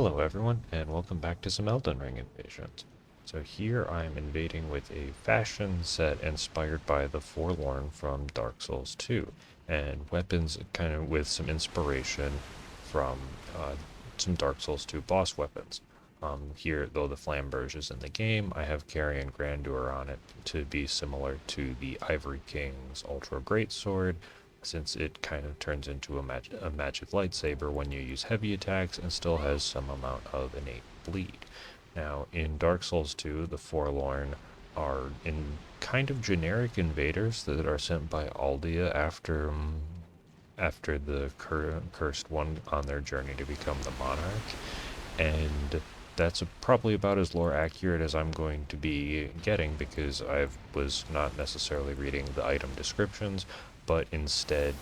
Hello everyone, and welcome back to some Elden Ring invasions. So here I am invading with a fashion set inspired by the Forlorn from Dark Souls 2, and weapons kind of with some inspiration from some Dark Souls 2 boss weapons. Here, though the flamberge is in the game, I have Carrion Grandeur on it to be similar to the Ivory King's Ultra Greatsword, since it kind of turns into a magic lightsaber when you use heavy attacks and still has some amount of innate bleed. Now, in Dark Souls 2, the Forlorn are in kind of generic invaders that are sent by Aldia after the cursed one on their journey to become the monarch, and that's probably about as lore accurate as I'm going to be getting because I was not necessarily reading the item descriptions, but instead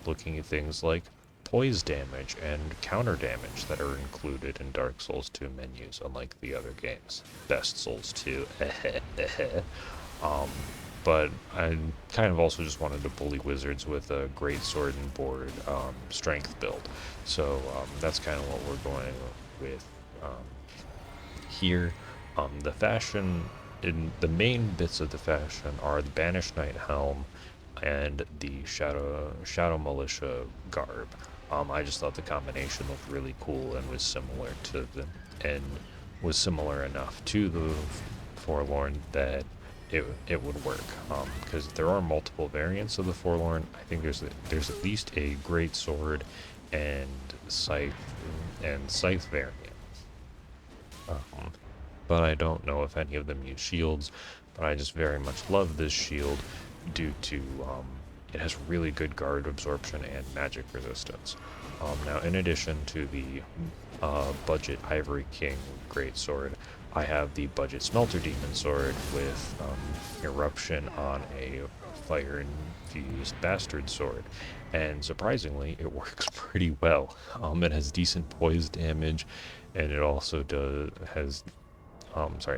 looking at things like poise damage and counter damage that are included in Dark Souls 2 menus, unlike the other games. Best Souls 2. um, but I kind of also just wanted to bully wizards with a great sword and board strength build. So that's kind of what we're going with um, here. The fashion, in the main bits of the fashion are the Banished Knight helm and the Shadow Militia garb. I just thought the combination looked really cool and and was similar enough to the Forlorn that it would work. Because there are multiple variants of the Forlorn. I think there's at least a great sword and scythe scythe variant. Um, but I don't know if any of them use shields. But I just very much love this shield due to it has really good guard absorption and magic resistance. Now, in addition to the budget Ivory King Greatsword, I have the budget Smelter Demon Sword with Eruption on a fire-infused Bastard Sword. And surprisingly, it works pretty well. It has decent poise damage, and it also it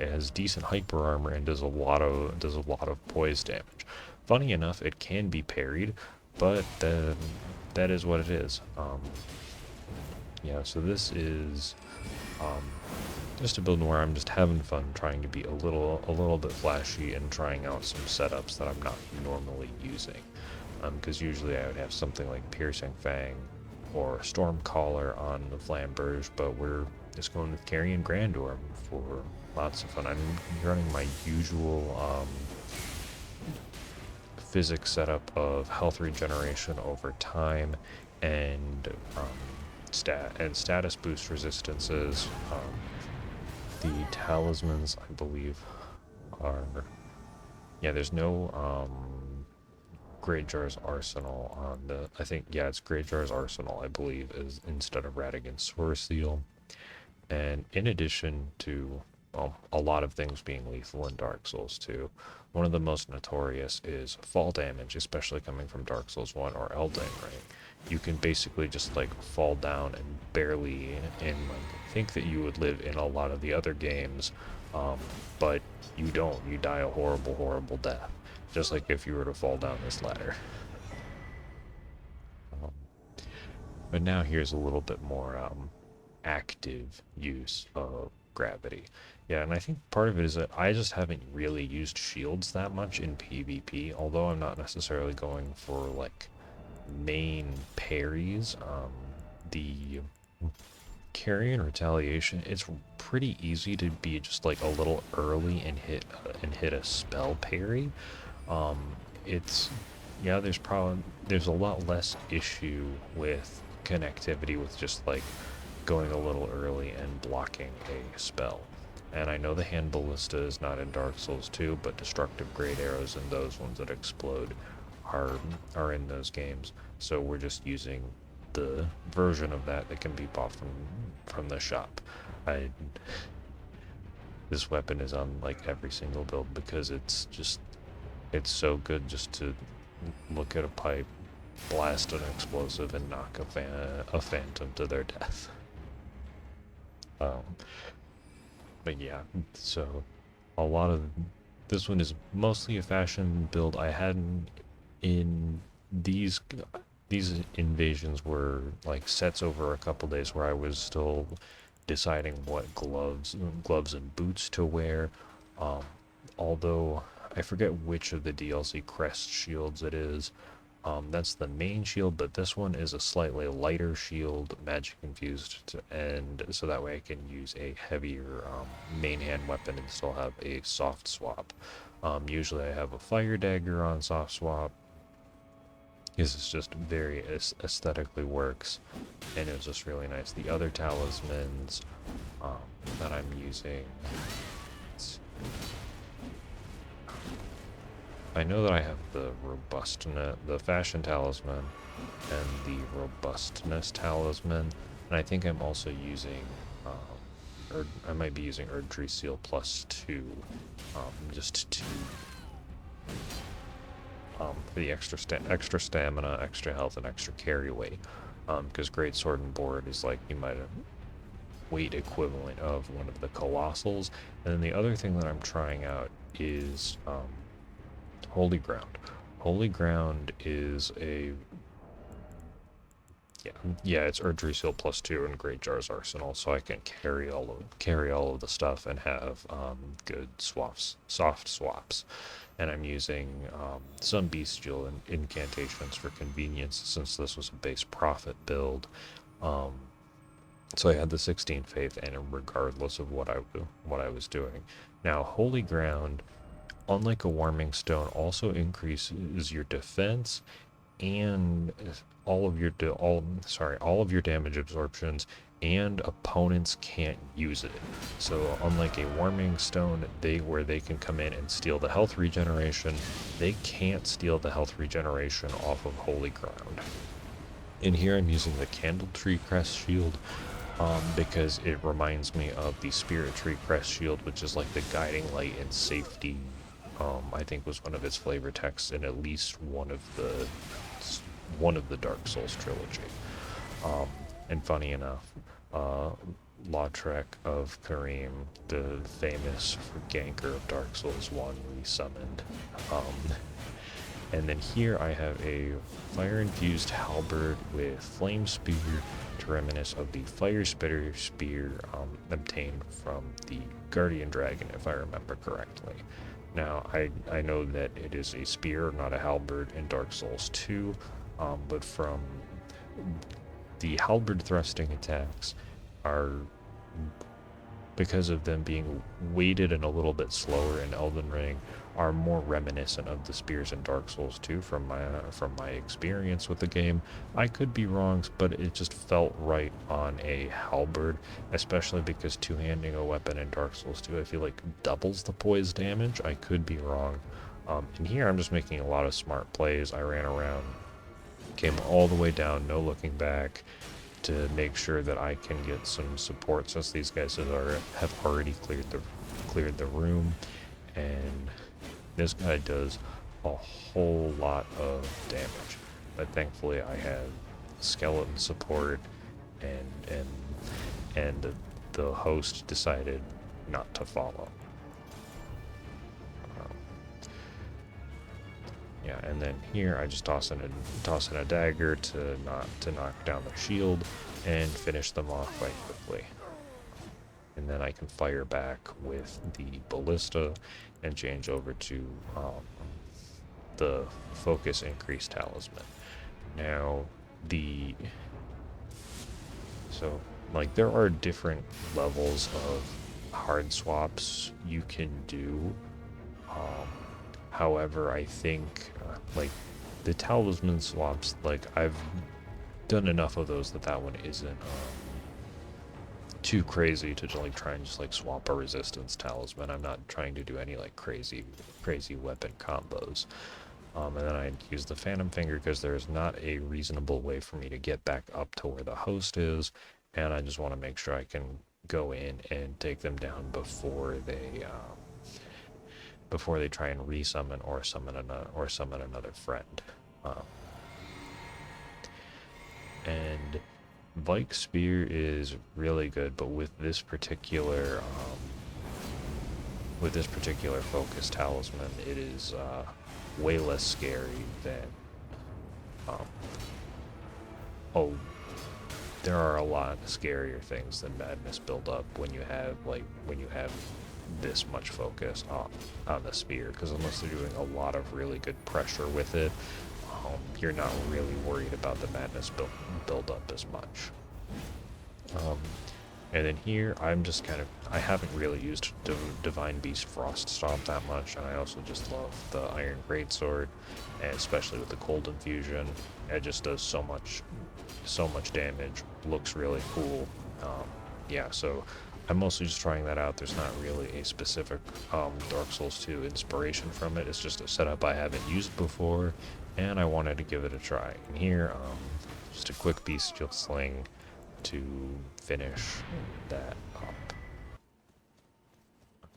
has decent hyper armor and does a lot of poise damage. Funny enough, it can be parried, but that is what it is. Yeah, so this is um, just a build where I'm just having fun, trying to be a little bit flashy and trying out some setups that I'm not normally using. Because usually I would have something like Piercing Fang or Stormcaller on the Flamberge, but we're just going with Carrion Grandeur for lots of fun. I'm running my usual physics setup of health regeneration over time and status boost resistances. The talismans, I believe, are there's no Greatjar's Arsenal on the. I think it's Greatjar's Arsenal, I believe, is instead of Radigan's Sword Seal. And in addition to a lot of things being lethal in Dark Souls 2, one of the most notorious is fall damage, especially coming from Dark Souls 1 or Elden Ring. You can basically just like fall down and barely think that you would live in a lot of the other games, but you don't. You die a horrible, horrible death, just like if you were to fall down this ladder. Um, but now here's a little bit more active use of gravity. Yeah, and I think part of it is that I just haven't really used shields that much in PvP, although I'm not necessarily going for like main parries. The Carrion Retaliation, it's pretty easy to be just like a little early and hit a spell parry. Um, it's there's a lot less issue with connectivity with just like going a little early and blocking a spell. And I know the hand ballista is not in Dark Souls 2, but destructive great arrows and those ones that explode are in those games. So we're just using the version of that can be bought from the shop. I This weapon is on like every single build because it's so good just to look at a pipe, blast an explosive, and knock a phantom to their death. Um, but yeah, so a lot of this one is mostly a fashion build. I hadn't in these invasions were like sets over a couple days where I was still deciding what gloves and boots to wear. Um, although I forget which of the DLC crest shields it is. That's the main shield, but this one is a slightly lighter shield, magic infused, and so that way I can use a heavier main hand weapon and still have a soft swap. Usually I have a fire dagger on soft swap, because it's just very aesthetically works, and it was just really nice. The other talismans that I'm using, I know that I have the robustness, the fashion talisman, and the robustness talisman, and I think I'm also using, or I might be using Erdtree Seal +2, just to for the extra stamina, extra health, and extra carry weight. Because Great Sword and Board is like, you might have weight equivalent of one of the Colossals. And then the other thing that I'm trying out is Holy Ground. Holy Ground is a it's Erdtree Seal +2 and Great Jar's Arsenal, so I can carry all of the stuff and have good soft swaps. And I'm using some bestial and incantations for convenience, since this was a base profit build. So I had the 16 faith, and regardless of what I was doing. Now, Holy Ground, unlike a Warming Stone, also increases your defense and all of your damage absorptions, and opponents can't use it. So unlike a Warming Stone, where they can come in and steal the health regeneration, they can't steal the health regeneration off of Holy Ground. In here I'm using the Candle Tree Crest Shield, because it reminds me of the Spirit Tree Crest Shield, which is like the guiding light and safety. I think was one of its flavor texts in at least one of the Dark Souls trilogy. And funny enough, Lautrec of Karim, the famous ganker of Dark Souls 1, resummoned. And then here I have a fire-infused halberd with flame spear to reminisce of the fire spitter spear obtained from the Guardian Dragon, if I remember correctly. Now, I know that it is a spear, not a halberd, in Dark Souls 2, but from the halberd thrusting attacks are, because of them being weighted and a little bit slower in Elden Ring, are more reminiscent of the spears in Dark Souls 2 from my experience with the game. I could be wrong, but it just felt right on a halberd, especially because two-handing a weapon in Dark Souls 2 I feel like doubles the poise damage. I could be wrong. And here I'm just making a lot of smart plays. I ran around, came all the way down, no looking back, to make sure that I can get some support, since these guys have already cleared the room, and this guy does a whole lot of damage. But thankfully I had skeleton support, and the host decided not to follow. Yeah, and then here I just toss in a dagger to knock down the shield and finish them off quite quickly. And then I can fire back with the ballista and change over to the focus increase talisman. Now there are different levels of hard swaps you can do. However, I think the talisman swaps, I've done enough of those that one isn't too crazy to try and just swap a resistance talisman. I'm not trying to do any crazy weapon combos. And then I use the Phantom Finger because there's not a reasonable way for me to get back up to where the host is, and I just want to make sure I can go in and take them down before they try and resummon or summon another friend. And Vike Spear is really good, but with this particular focus talisman, it is way less scary than there are a lot scarier things than madness build up when you have this much focus on the spear, because unless they're doing a lot of really good pressure with it, you're not really worried about the madness build up as much. And then here, I haven't really used Divine Beast Frost Stomp that much, and I also just love the Iron Greatsword, and especially with the Cold Infusion, it just does so much damage, looks really cool. Yeah, so I'm mostly just trying that out. There's not really a specific Dark Souls 2 inspiration from it. It's just a setup I haven't used before, and I wanted to give it a try. And here, just a quick Bestial Sling to finish that up.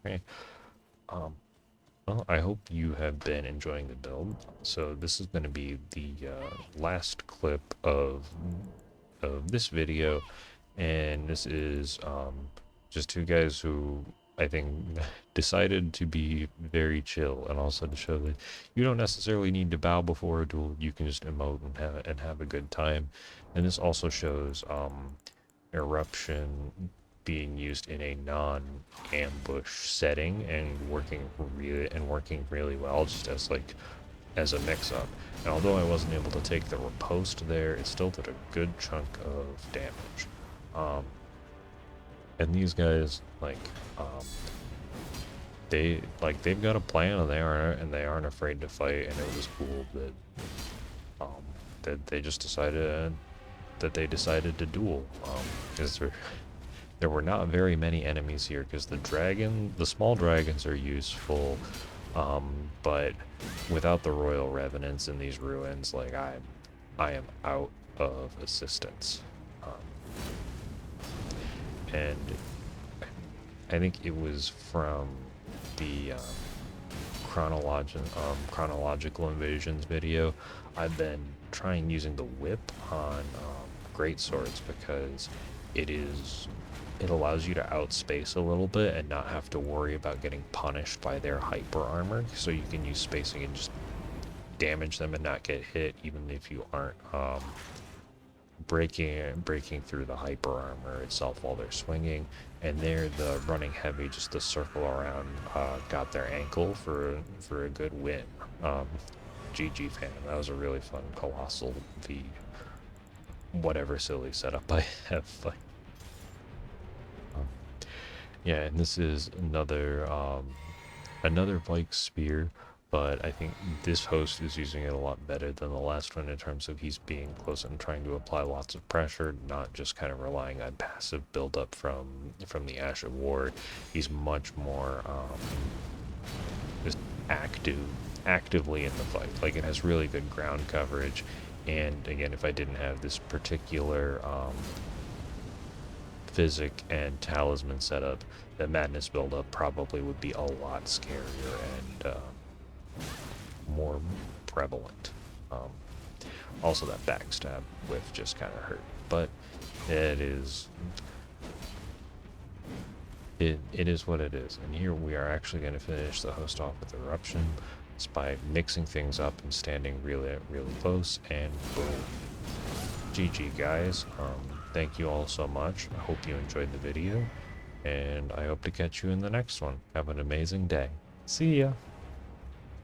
Okay. Well, I hope you have been enjoying the build. So this is going to be the last clip of this video, and this is just two guys who I think decided to be very chill, and also to show that you don't necessarily need to bow before a duel. You can just emote and have a good time. And this also shows eruption being used in a non-ambush setting and working really well, just as a mix-up. And although I wasn't able to take the riposte there, it still did a good chunk of damage. And these guys, they've got a plan, and they aren't afraid to fight. And it was cool that they just decided to duel, because there were not very many enemies here, because the small dragons are useful, but without the royal revenants in these ruins, I am out of assistance. And I think it was from the chronological invasions video. I've been trying using the whip on great swords, because it allows you to outspace a little bit and not have to worry about getting punished by their hyper armor. So you can use spacing and just damage them and not get hit, even if you aren't breaking through the hyper armor itself while they're swinging. And there, the running heavy, just the circle around, got their ankle for a good win. GG fan. That was a really fun colossal v whatever silly setup I have. Yeah, and this is another Vike spear, but I think this host is using it a lot better than the last one in terms of he's being close and trying to apply lots of pressure, not just kind of relying on passive buildup from the Ash of War. He's much more just actively in the fight. Like, it has really good ground coverage, and again, if I didn't have this particular physic and talisman setup, the madness buildup probably would be a lot scarier and more prevalent. Also, that backstab whiff just kind of hurt, but it is what it is. And here we are actually going to finish the host off with eruption. It's by mixing things up and standing really close, and boom. GG, guys. Thank you all so much. I hope you enjoyed the video, and I hope to catch you in the next one. Have an amazing day. See ya!